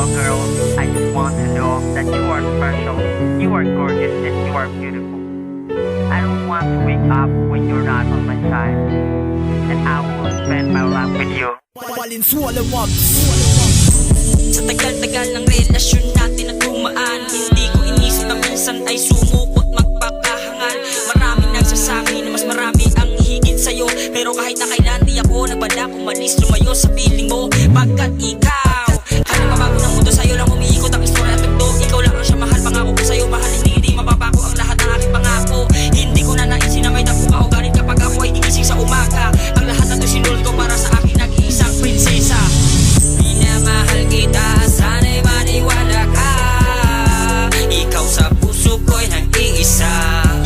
know, girl, I just want to know that you are special, you are gorgeous, and you are beautiful. I don't want to wake up when you're not on my side, and I will spend my life with you. Sa tagal-tagal ng relasyon natin na dumaan, hindi ko inisip na minsan ay sumukot magpakahangal. Maraming nagsasabi na mas marami ang higit sa'yo, pero kahit na kailan di ako nagbada kumalis lumayo sa piling mo. Pagkat ikaw ang mabago ng mundo, sa'yo lang umiikot ang istorya at tugtog. Ikaw lang ang siya mahal, pangako ko sa'yo mahal, hindi mababago ang lahat ng aking pangako. Hindi ko na naisin na may dapuka o galit kapag ako ay gigising sa umaga. Ang lahat na to sinulot ko para sa akin nag-iisang prinsesa. Minamahal kita, sana'y maniwala ka. Ikaw sa puso ko'y nag-iisa.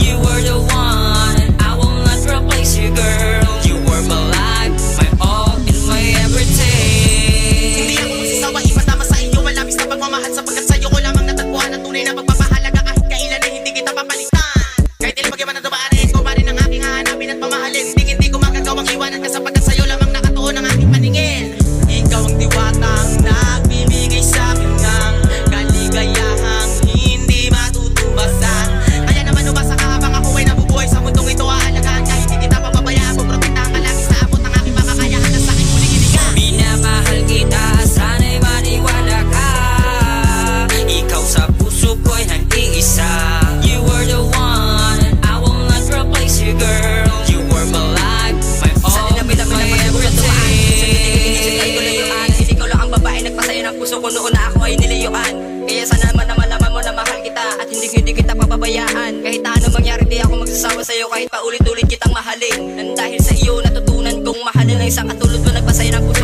You were the one, and I will not replace you, girl. You were my life, my all, and my everything. Hindi ako magsasawa, ipatama sa iyo ang labis na pagmamahal, sapagkat sa'yo ko lamang natagpuan ang tunay na pagpapahalaga. Kahit kailan ay hindi kita papalitan, kahit ilang bagay man ang dabaanin ko pa rin ang aking hahanapin at pamahalin. Hindi ko magagawang iwanan ka, sapagkat sa'yo lamang nakatuon ang aking paningin. Ikaw ang diwatang nagbibigay sa akin ng kaligayahang hindi matutubasan. Kaya naman umasa ka habang ako ay nabubuhay sa mundong ito, aalagaan ka, hindi kita papabayaan. Protektahan ka lagi sa abot ng aking makakayahan na sa aking muling inigan. Minamahal kita, sana'y maniwala ka. Ikaw sa puso ko'y nag-iisa. You were the one, and I will not replace you, girl. You were my life, my all, my everything. Ikaw lang ang babae nagpasaya ng puso ko noon na ako ay niliyuan. Kaya sana naman malaman mo na mahal kita at hindi kita papabayaan. Kahit na anong mangyari di ako magsasawa sa'yo, kahit paulit-ulit kitang mahalin. Nang dahil sa iyo natutunan kong mahalin ang isang katulad mo nagpasaya ng puso